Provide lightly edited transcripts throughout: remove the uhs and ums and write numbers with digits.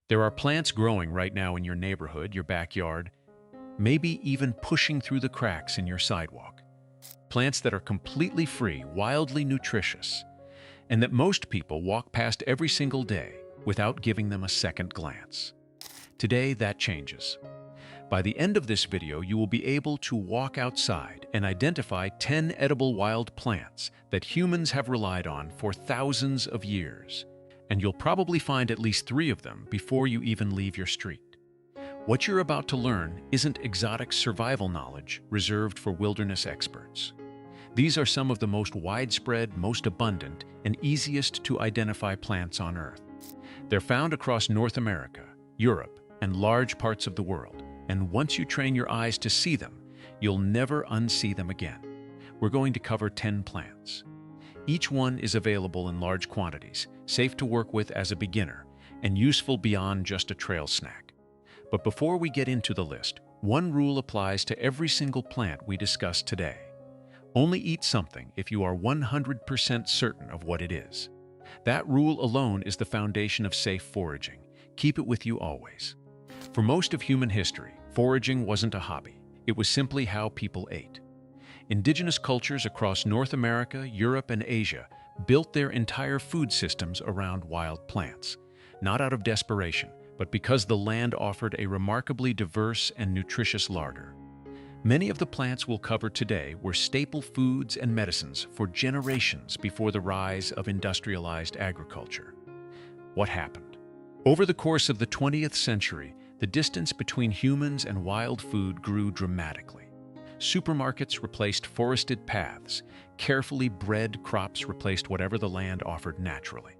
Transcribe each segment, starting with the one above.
There are plants growing right now in your neighborhood, your backyard, maybe even pushing through the cracks in your sidewalk. Plants that are completely free, wildly nutritious, and that most people walk past every single day without giving them a second glance. Today, that changes. By the end of this video, you will be able to walk outside and identify 10 edible wild plants that humans have relied on for thousands of years. And you'll probably find at least 3 of them before you even leave your street. What you're about to learn isn't exotic survival knowledge reserved for wilderness experts. These are some of the most widespread, most abundant, and easiest to identify plants on Earth. They're found across North America, Europe, and large parts of the world. And once you train your eyes to see them, you'll never unsee them again. We're going to cover 10 plants. Each one is available in large quantities, safe to work with as a beginner, and useful beyond just a trail snack. But before we get into the list, one rule applies to every single plant we discuss today. Only eat something if you are 100% certain of what it is. That rule alone is the foundation of safe foraging. Keep it with you always. For most of human history, foraging wasn't a hobby. It was simply how people ate. Indigenous cultures across North America, Europe, and Asia built their entire food systems around wild plants, not out of desperation, but because the land offered a remarkably diverse and nutritious larder. Many of the plants we'll cover today were staple foods and medicines for generations before the rise of industrialized agriculture. What happened? Over the course of the 20th century, the distance between humans and wild food grew dramatically. Supermarkets replaced forested paths, carefully bred crops replaced whatever the land offered naturally.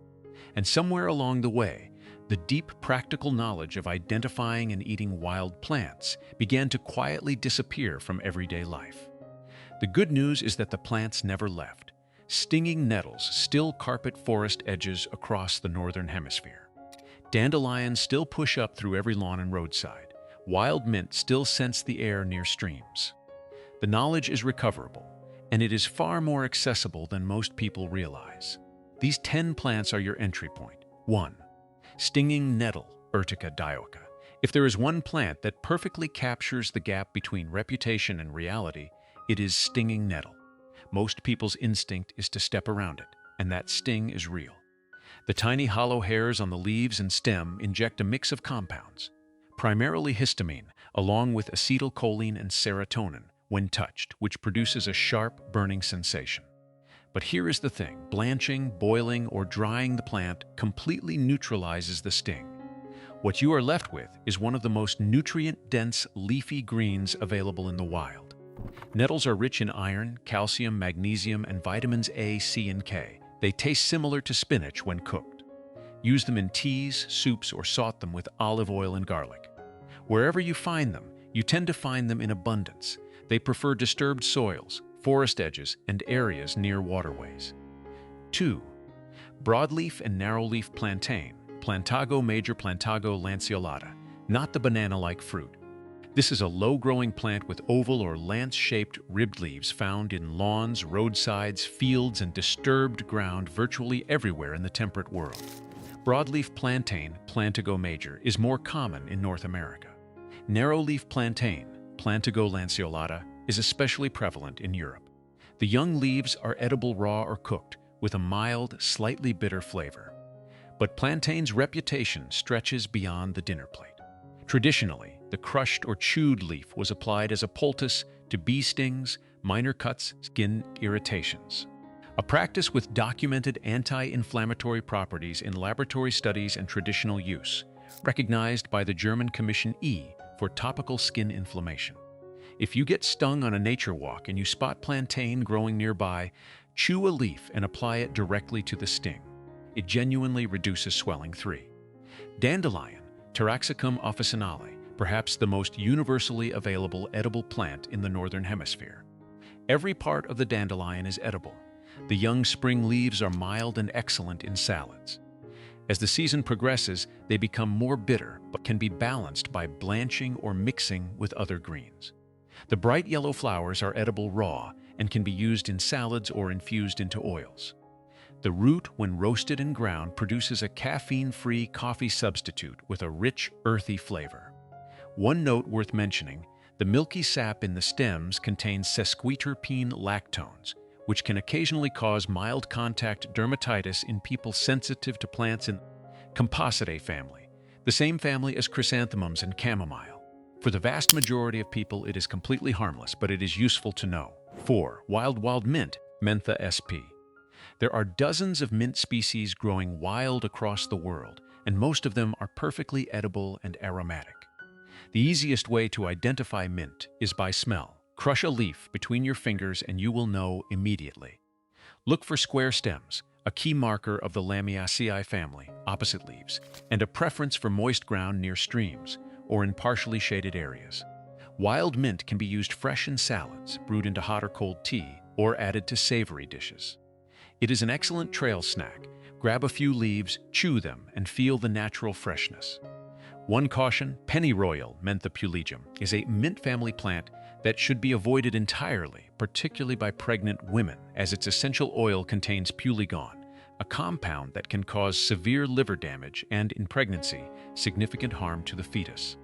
And somewhere along the way, the deep practical knowledge of identifying and eating wild plants began to quietly disappear from everyday life. The good news is that the plants never left. Stinging nettles still carpet forest edges across the northern hemisphere. Dandelions still push up through every lawn and roadside. Wild mint still scents the air near streams. The knowledge is recoverable, and it is far more accessible than most people realize. These 10 plants are your entry point. 1. Stinging nettle, Urtica dioica. If there is one plant that perfectly captures the gap between reputation and reality, it is stinging nettle. Most people's instinct is to step around it, and that sting is real. The tiny hollow hairs on the leaves and stem inject a mix of compounds, primarily histamine, along with acetylcholine and serotonin, when touched, which produces a sharp, burning sensation. But here is the thing: blanching, boiling, or drying the plant completely neutralizes the sting. What you are left with is one of the most nutrient-dense leafy greens available in the wild. Nettles are rich in iron, calcium, magnesium, and vitamins A, C, and K. They taste similar to spinach when cooked. Use them in teas, soups, or saute them with olive oil and garlic. Wherever you find them, you tend to find them in abundance. They prefer disturbed soils, forest edges, and areas near waterways. 2. Broadleaf and narrowleaf plantain, Plantago major, Plantago lanceolata, not the banana-like fruit. This is a low-growing plant with oval or lance-shaped ribbed leaves found in lawns, roadsides, fields, and disturbed ground virtually everywhere in the temperate world. Broadleaf plantain, Plantago major, is more common in North America. Narrowleaf plantain, Plantago lanceolata, is especially prevalent in Europe. The young leaves are edible raw or cooked, with a mild, slightly bitter flavor. But plantain's reputation stretches beyond the dinner plate. Traditionally, the crushed or chewed leaf was applied as a poultice to bee stings, minor cuts, skin irritations. A practice with documented anti-inflammatory properties in laboratory studies and traditional use, recognized by the German Commission E for topical skin inflammation. If you get stung on a nature walk and you spot plantain growing nearby, chew a leaf and apply it directly to the sting. It genuinely reduces swelling. 3. Dandelion, Taraxacum officinale, perhaps the most universally available edible plant in the northern hemisphere. Every part of the dandelion is edible. The young spring leaves are mild and excellent in salads. As the season progresses, they become more bitter but can be balanced by blanching or mixing with other greens. The bright yellow flowers are edible raw and can be used in salads or infused into oils. The root, when roasted and ground, produces a caffeine-free coffee substitute with a rich, earthy flavor. One note worth mentioning, the milky sap in the stems contains sesquiterpene lactones, which can occasionally cause mild contact dermatitis in people sensitive to plants in Compositae family, the same family as chrysanthemums and chamomile. For the vast majority of people, it is completely harmless, but it is useful to know. 4. Wild mint, Mentha sp. There are dozens of mint species growing wild across the world, and most of them are perfectly edible and aromatic. The easiest way to identify mint is by smell. Crush a leaf between your fingers and you will know immediately. Look for square stems, a key marker of the Lamiaceae family, opposite leaves, and a preference for moist ground near streams or in partially shaded areas. Wild mint can be used fresh in salads, brewed into hot or cold tea, or added to savory dishes. It is an excellent trail snack. Grab a few leaves, chew them, and feel the natural freshness. One caution, pennyroyal Mentha pulegum is a mint family plant that should be avoided entirely, particularly by pregnant women, as its essential oil contains pulegon, a compound that can cause severe liver damage and, in pregnancy, significant harm to the fetus.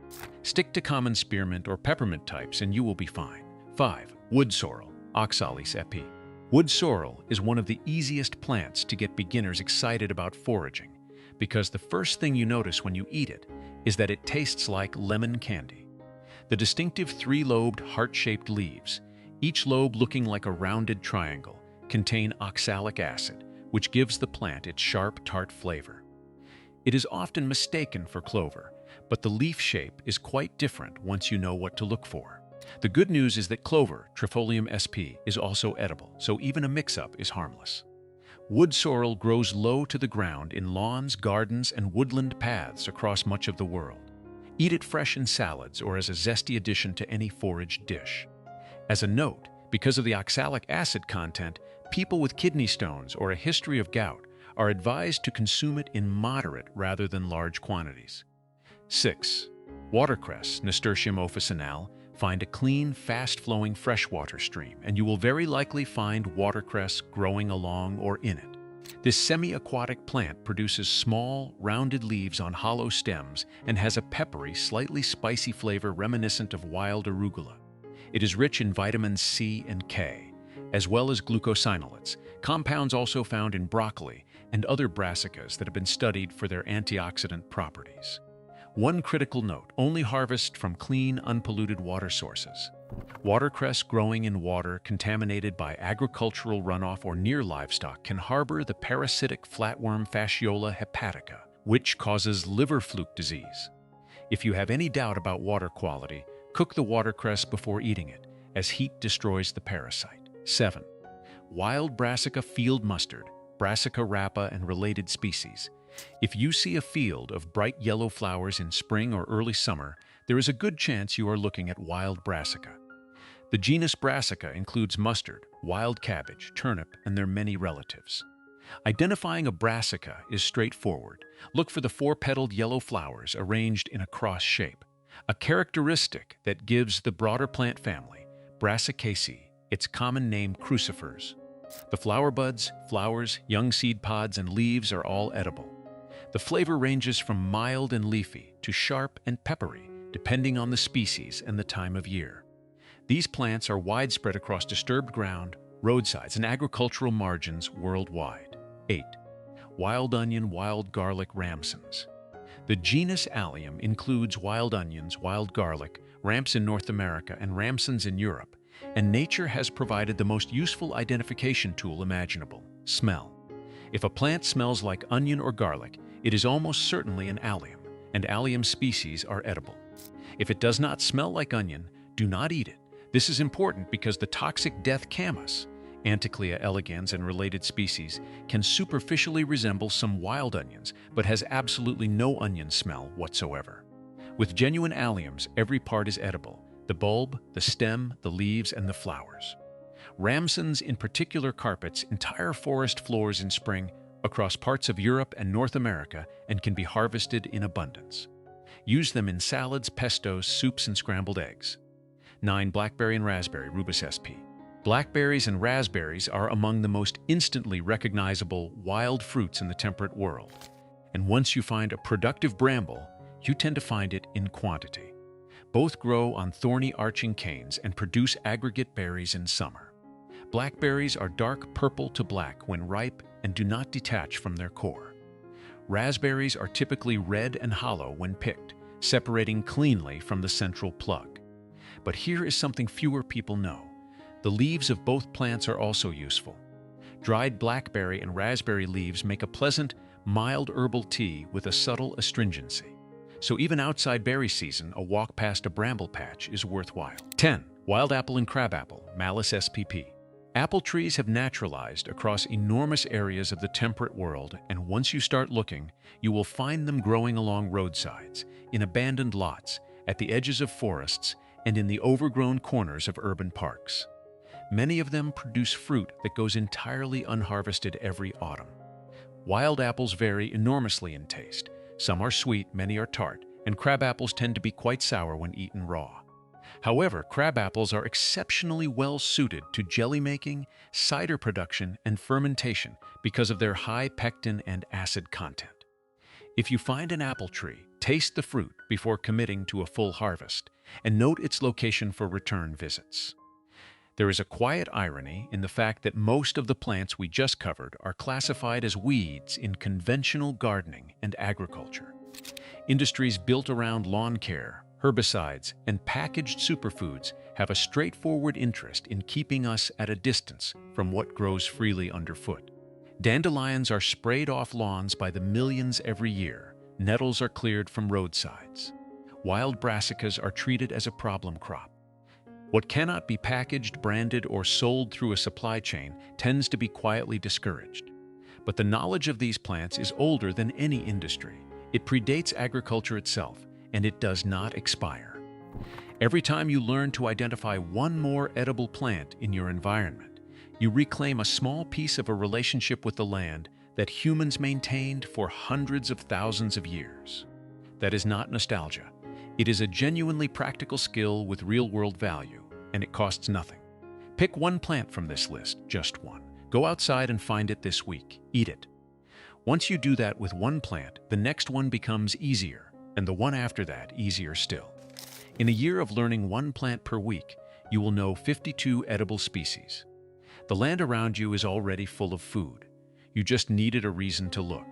Stick to common spearmint or peppermint types and you will be fine. 5. Wood sorrel, Oxalis epi. Wood sorrel is one of the easiest plants to get beginners excited about foraging, because the first thing you notice when you eat it is that it tastes like lemon candy. The distinctive three-lobed, heart-shaped leaves, each lobe looking like a rounded triangle, contain oxalic acid, which gives the plant its sharp, tart flavor. It is often mistaken for clover, but the leaf shape is quite different once you know what to look for. The good news is that clover, Trifolium sp, is also edible, so even a mix-up is harmless. Wood sorrel grows low to the ground in lawns, gardens, and woodland paths across much of the world. Eat it fresh in salads or as a zesty addition to any forage dish. As a note, because of the oxalic acid content, people with kidney stones or a history of gout are advised to consume it in moderate rather than large quantities. 6. Watercress, Nasturtium officinale. Find a clean, fast-flowing freshwater stream, and you will very likely find watercress growing along or in it. This semi-aquatic plant produces small, rounded leaves on hollow stems and has a peppery, slightly spicy flavor reminiscent of wild arugula. It is rich in vitamins C and K, as well as glucosinolates, compounds also found in broccoli and other brassicas that have been studied for their antioxidant properties. One critical note, only harvest from clean, unpolluted water sources. Watercress growing in water contaminated by agricultural runoff or near livestock can harbor the parasitic flatworm Fasciola hepatica, which causes liver fluke disease. If you have any doubt about water quality, cook the watercress before eating it, as heat destroys the parasite. 7. Wild Brassica field mustard, Brassica rapa and related species. If you see a field of bright yellow flowers in spring or early summer, there is a good chance you are looking at wild brassica. The genus Brassica includes mustard, wild cabbage, turnip, and their many relatives. Identifying a brassica is straightforward. Look for the four-petaled yellow flowers arranged in a cross shape, a characteristic that gives the broader plant family, Brassicaceae, its common name crucifers. The flower buds, flowers, young seed pods, and leaves are all edible. The flavor ranges from mild and leafy to sharp and peppery, depending on the species and the time of year. These plants are widespread across disturbed ground, roadsides, and agricultural margins worldwide. 8. Wild onion, wild garlic, ramsons. The genus Allium includes wild onions, wild garlic, ramps in North America, and ramsons in Europe, and nature has provided the most useful identification tool imaginable: smell. If a plant smells like onion or garlic, it is almost certainly an allium, and allium species are edible. If it does not smell like onion, do not eat it. This is important because the toxic death camas, Anticlea elegans and related species, can superficially resemble some wild onions, but has absolutely no onion smell whatsoever. With genuine alliums, every part is edible: the bulb, the stem, the leaves, and the flowers. Ramsons in particular carpets entire forest floors in spring across parts of Europe and North America and can be harvested in abundance. Use them in salads, pestos, soups, and scrambled eggs. 9. Blackberry and raspberry, Rubus sp. Blackberries and raspberries are among the most instantly recognizable wild fruits in the temperate world. And once you find a productive bramble, you tend to find it in quantity. Both grow on thorny arching canes and produce aggregate berries in summer. Blackberries are dark purple to black when ripe and do not detach from their core. Raspberries are typically red and hollow when picked, separating cleanly from the central plug. But here is something fewer people know. The leaves of both plants are also useful. Dried blackberry and raspberry leaves make a pleasant, mild herbal tea with a subtle astringency. So even outside berry season, a walk past a bramble patch is worthwhile. 10. Wild apple and crabapple, Malus spp. Apple trees have naturalized across enormous areas of the temperate world, and once you start looking, you will find them growing along roadsides, in abandoned lots, at the edges of forests, and in the overgrown corners of urban parks. Many of them produce fruit that goes entirely unharvested every autumn. Wild apples vary enormously in taste. Some are sweet, many are tart, and crabapples tend to be quite sour when eaten raw. However, crabapples are exceptionally well suited to jelly making, cider production, and fermentation because of their high pectin and acid content. If you find an apple tree, taste the fruit before committing to a full harvest, and note its location for return visits. There is a quiet irony in the fact that most of the plants we just covered are classified as weeds in conventional gardening and agriculture. Industries built around lawn care, herbicides, and packaged superfoods have a straightforward interest in keeping us at a distance from what grows freely underfoot. Dandelions are sprayed off lawns by the millions every year. Nettles are cleared from roadsides. Wild brassicas are treated as a problem crop. What cannot be packaged, branded, or sold through a supply chain tends to be quietly discouraged. But the knowledge of these plants is older than any industry. It predates agriculture itself, and it does not expire. Every time you learn to identify one more edible plant in your environment, you reclaim a small piece of a relationship with the land that humans maintained for hundreds of thousands of years. That is not nostalgia. It is a genuinely practical skill with real-world value, and it costs nothing. Pick one plant from this list, just one. Go outside and find it this week. Eat it. Once you do that with one plant, the next one becomes easier, and the one after that easier still. In a year of learning one plant per week, you will know 52 edible species. The land around you is already full of food. You just needed a reason to look.